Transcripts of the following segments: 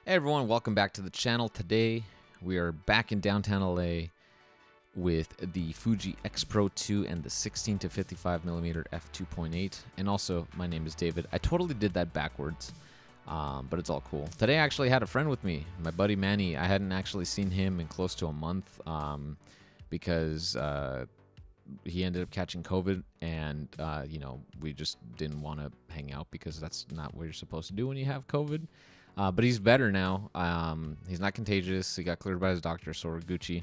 Hey everyone, welcome back to the channel. Today we are back in downtown LA with the Fuji X Pro 2 and the 16 to 55mm f2.8. And also, my name is David. I totally did that backwards, but it's all cool. Today I actually had a friend with me, my buddy Manny. I hadn't actually seen him in close to a month because he ended up catching COVID, and we just didn't want to hang out because that's not what you're supposed to do when you have COVID. But he's better now. He's not contagious. He got cleared by his doctor, so we're Gucci.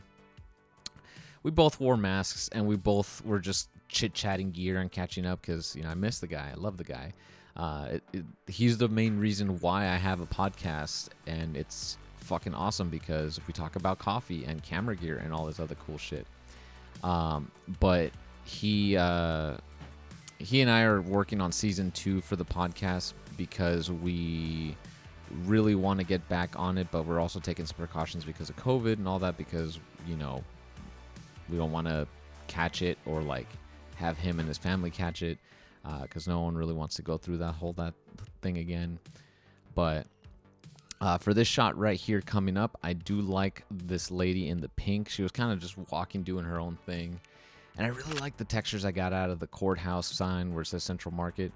We both wore masks, and we both were just chit-chatting gear and catching up because, I miss the guy. I love the guy. He's the main reason why I have a podcast, and it's fucking awesome because we talk about coffee and camera gear and all this other cool shit. But he and I are working on season 2 for the podcast because we really want to get back on it, but we're also taking some precautions because of COVID and all that, because we don't want to catch it or like have him and his family catch it, because no one really wants to go through that thing again. But for this shot right here coming up, I do like this lady in the pink. She was kind of just walking, doing her own thing, and I really like the textures I got out of the courthouse sign where it says Central Market,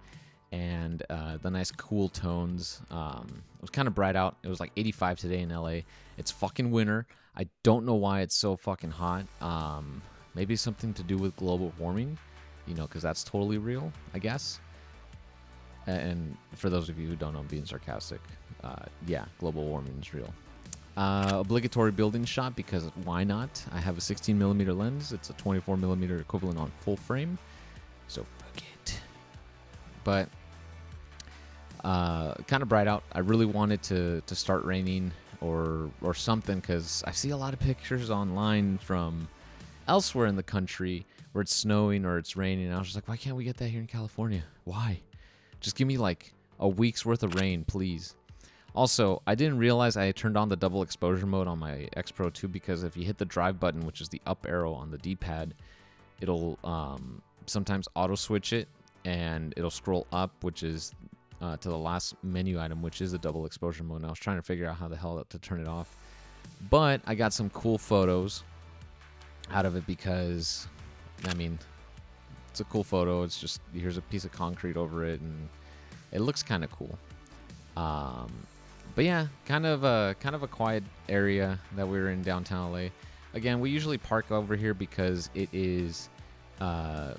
and the nice cool tones. It was kind of bright out. It was like 85 today in LA. It's fucking winter. I don't know why it's so fucking hot. Maybe something to do with global warming, because that's totally real, I guess. And for those of you who don't know, I'm being sarcastic. Yeah, global warming is real. Obligatory building shot, because why not? I have a 16mm lens. It's a 24mm equivalent on full frame, so fuck it. But kind of bright out. I really wanted to start raining or something, because I see a lot of pictures online from elsewhere in the country where it's snowing or it's raining, and I was just like, why can't we get that here in California? Why? Just give me like a week's worth of rain, please. Also, I didn't realize I had turned on the double exposure mode on my X Pro 2, because if you hit the drive button, which is the up arrow on the D-pad, it'll sometimes auto switch it, and it'll scroll up, which is to the last menu item, which is the double exposure mode. And I was trying to figure out how the hell to turn it off, but I got some cool photos out of it because, it's a cool photo. It's just, here's a piece of concrete over it, and it looks kind of cool. But yeah, kind of a quiet area that we were in downtown LA. Again, we usually park over here because it is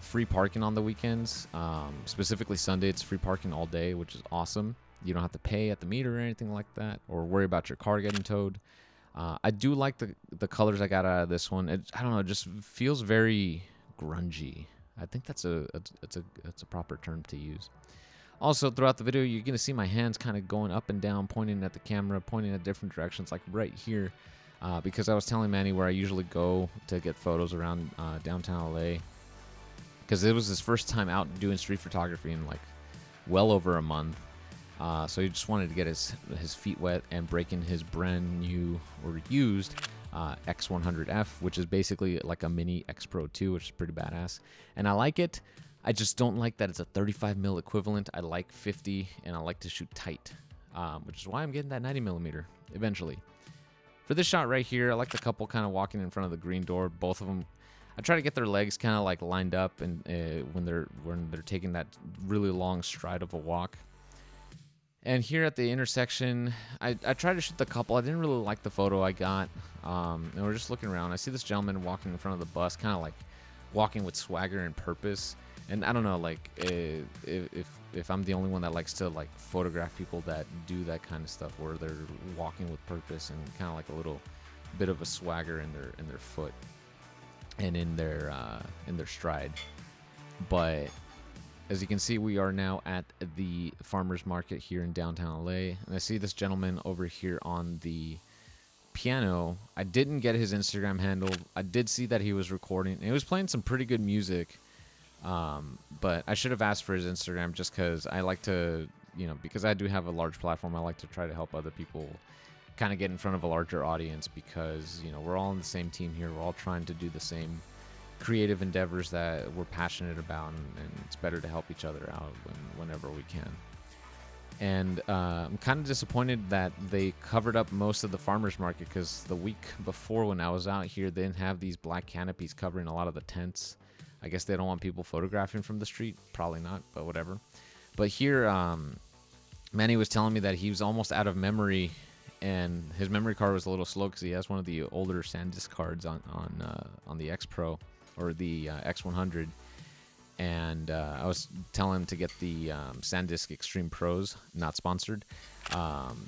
free parking on the weekends. Specifically Sunday, it's free parking all day, which is awesome. You don't have to pay at the meter or anything like that, or worry about your car getting towed. I do like the colors I got out of this one. I don't know, it just feels very grungy. I think that's a proper term to use. Also, throughout the video, you're gonna see my hands kind of going up and down, pointing at the camera, pointing at different directions, like right here, because I was telling Manny where I usually go to get photos around downtown LA, because it was his first time out doing street photography in like well over a month. So he just wanted to get his feet wet and break in his brand new or used X100F, which is basically like a mini X Pro 2, which is pretty badass. And I like it. I just don't like that it's a 35mm equivalent. I like 50, and I like to shoot tight, which is why I'm getting that 90mm eventually. For this shot right here, I like the couple kind of walking in front of the green door. Both of them, I try to get their legs kind of like lined up, and when they're taking that really long stride of a walk. And here at the intersection, I tried to shoot the couple. I didn't really like the photo I got. And we're just looking around. I see this gentleman walking in front of the bus, kind of like walking with swagger and purpose. And I don't know, like if I'm the only one that likes to like photograph people that do that kind of stuff, where they're walking with purpose and kind of like a little bit of a swagger in their foot and in their stride. But as you can see, we are now at the farmers market here in downtown LA, and I see this gentleman over here on the piano. I didn't get his Instagram handle. I did see that he was recording, and he was playing some pretty good music. But I should have asked for his Instagram, just because I like to, because I do have a large platform, I like to try to help other people kind of get in front of a larger audience, because, we're all on the same team here. We're all trying to do the same creative endeavors that we're passionate about, and it's better to help each other out whenever we can. And I'm kind of disappointed that they covered up most of the farmers market, because the week before when I was out here, they didn't have these black canopies covering a lot of the tents. I guess they don't want people photographing from the street. Probably not, but whatever. But here, Manny was telling me that he was almost out of memory, and his memory card was a little slow because he has one of the older SanDisk cards on the X Pro or the X100. And I was telling him to get the SanDisk Extreme Pros, not sponsored,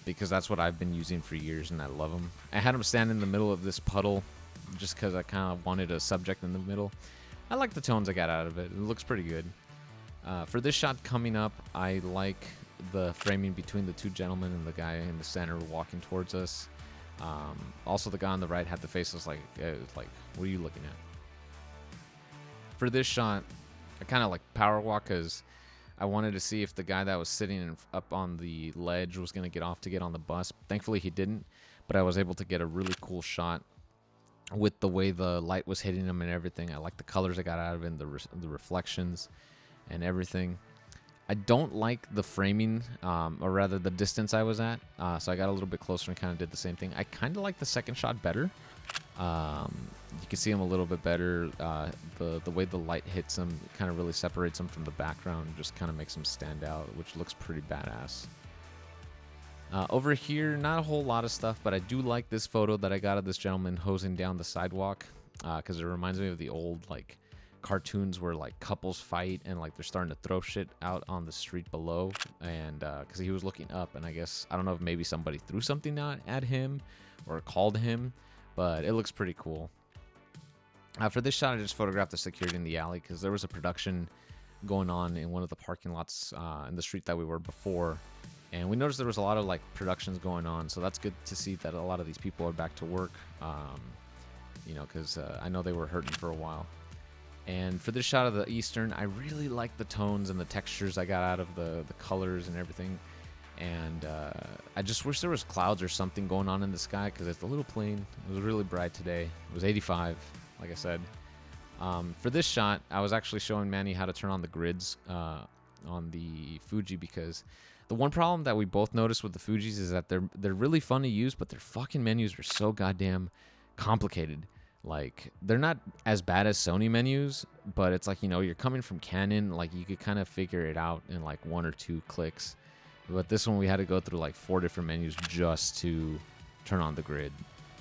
because that's what I've been using for years, and I love them. I had him stand in the middle of this puddle just because I kind of wanted a subject in the middle. I like the tones I got out of it. It looks pretty good. For this shot coming up, I like the framing between the two gentlemen and the guy in the center walking towards us. Also, the guy on the right had the face like, what are you looking at? For this shot, I kind of like power walk because I wanted to see if the guy that was sitting up on the ledge was going to get off to get on the bus. Thankfully, he didn't, but I was able to get a really cool shot with the way the light was hitting him and everything. I like the colors I got out of it, and the reflections and everything. I don't like the framing, or rather the distance I was at, so I got a little bit closer and kind of did the same thing. I kind of like the second shot better. You can see him a little bit better. The way the light hits him kind of really separates him from the background, just kind of makes him stand out, which looks pretty badass. Over here, not a whole lot of stuff, but I do like this photo that I got of this gentleman hosing down the sidewalk, because it reminds me of the old like cartoons where like couples fight and like they're starting to throw shit out on the street below. And because he was looking up, and I guess, I don't know if maybe somebody threw something at him or called him, but it looks pretty cool. For this shot, I just photographed the security in the alley because there was a production going on in one of the parking lots in the street that we were before. And we noticed there was a lot of like productions going on, so that's good to see that a lot of these people are back to work, you know, because I know they were hurting for a while. And for this shot of the Eastern, I really like the tones and the textures I got out of the colors and everything. And I just wish there was clouds or something going on in the sky, because it's a little plain. It was really bright today. It was 85, like I said. For this shot, I was actually showing Manny how to turn on the grids on the Fuji, because the one problem that we both noticed with the Fujis is that they're really fun to use, but their fucking menus are so goddamn complicated. Like, they're not as bad as Sony menus, but it's like, you know, you're coming from Canon, like you could kind of figure it out in like 1 or 2 clicks. But this one we had to go through like 4 different menus just to turn on the grid.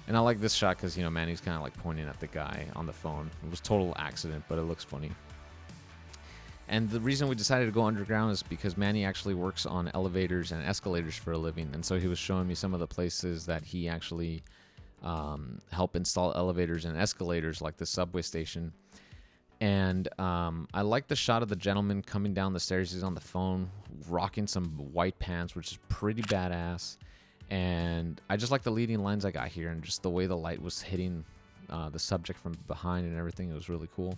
And I like this shot because, you know, Manny's kind of like pointing at the guy on the phone. It was total accident, but it looks funny. And the reason we decided to go underground is because Manny actually works on elevators and escalators for a living. And so he was showing me some of the places that he actually helped install elevators and escalators, like the subway station. And I like the shot of the gentleman coming down the stairs. He's on the phone, rocking some white pants, which is pretty badass. And I just like the leading lines I got here, and just the way the light was hitting the subject from behind and everything. It was really cool.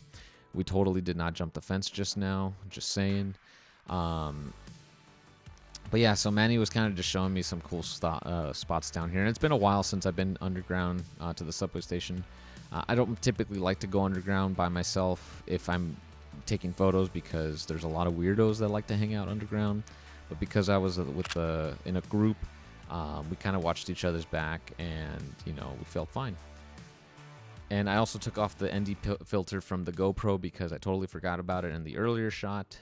We totally did not jump the fence just now, just saying. But yeah, so Manny was kind of just showing me some cool spots down here. And it's been a while since I've been underground to the subway station. I don't typically like to go underground by myself if I'm taking photos, because there's a lot of weirdos that like to hang out underground. But because I was in a group, we kind of watched each other's back, and, you know, we felt fine. And I also took off the ND filter from the GoPro because I totally forgot about it in the earlier shot.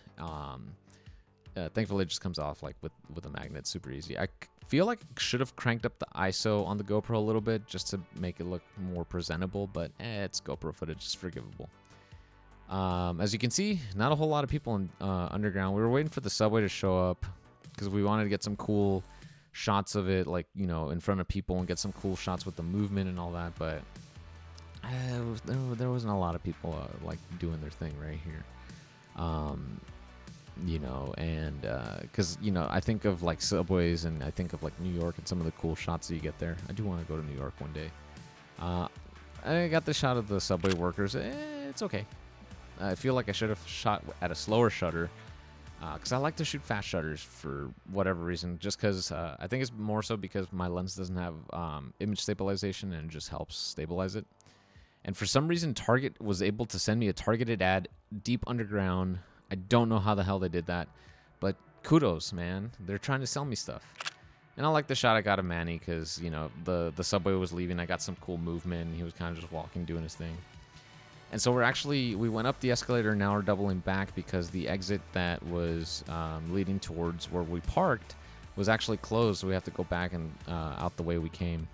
Thankfully, it just comes off like with a magnet, super easy. I feel like I should have cranked up the ISO on the GoPro a little bit just to make it look more presentable, but it's GoPro footage, it's forgivable. As you can see, not a whole lot of people in underground. We were waiting for the subway to show up because we wanted to get some cool shots of it, like, you know, in front of people, and get some cool shots with the movement and all that, but there wasn't a lot of people like doing their thing right here. You know, and because, you know, I think of like subways, and I think of like New York and some of the cool shots that you get there. I do want to go to New York one day. I got the shot of the subway workers. It's okay. I feel like I should have shot at a slower shutter, because I like to shoot fast shutters for whatever reason, just because I think it's more so because my lens doesn't have image stabilization, and it just helps stabilize it. And for some reason, Target was able to send me a targeted ad deep underground. I don't know how the hell they did that, but kudos, man. They're trying to sell me stuff. And I like the shot I got of Manny because, you know, the subway was leaving. I got some cool movement. He was kind of just walking, doing his thing. And so we went up the escalator, and now we're doubling back because the exit that was leading towards where we parked was actually closed. So we have to go back and out the way we came.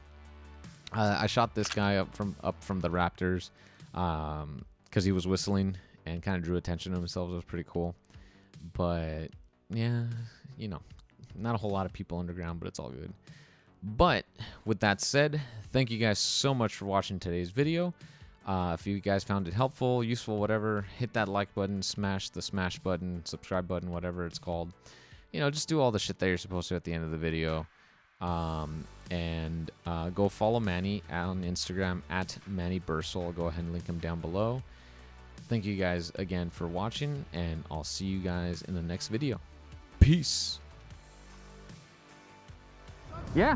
I shot this guy up from the Raptors because he was whistling and kind of drew attention to himself. It was pretty cool. But yeah, you know, not a whole lot of people underground, but it's all good. But with that said, thank you guys so much for watching today's video. If you guys found it helpful, useful, whatever, hit that like button, smash the smash button, subscribe button, whatever it's called. You know, just do all the shit that you're supposed to at the end of the video. And go follow Manny on Instagram at Manny Bursel. I'll go ahead and link him down below. Thank you guys again for watching, and I'll see you guys in the next video. Peace. Yeah.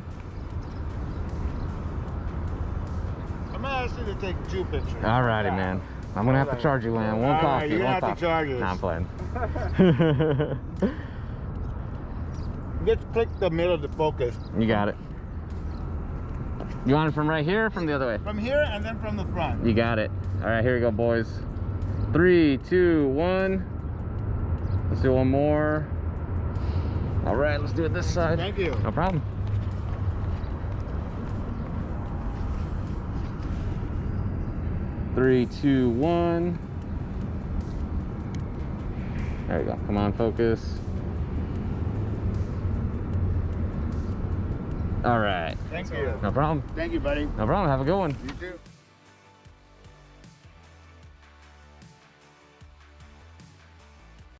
I'm gonna ask you to take 2 pictures. Alrighty, man. I'm gonna have to charge you, man. One coffee. You're gonna have to charge us. Nah, I'm playing. Just click the middle to focus. You got it. You want it from right here or from the other way? From here and then from the front. You got it. Alright, here we go, boys. 3, 2, 1. Let's do one more. Alright, let's do it this side. Thank you. No problem. Three, 2, 1. There we go. Come on, focus. All right. Thank you. No problem. Thank you, buddy. No problem. Have a good one. You too.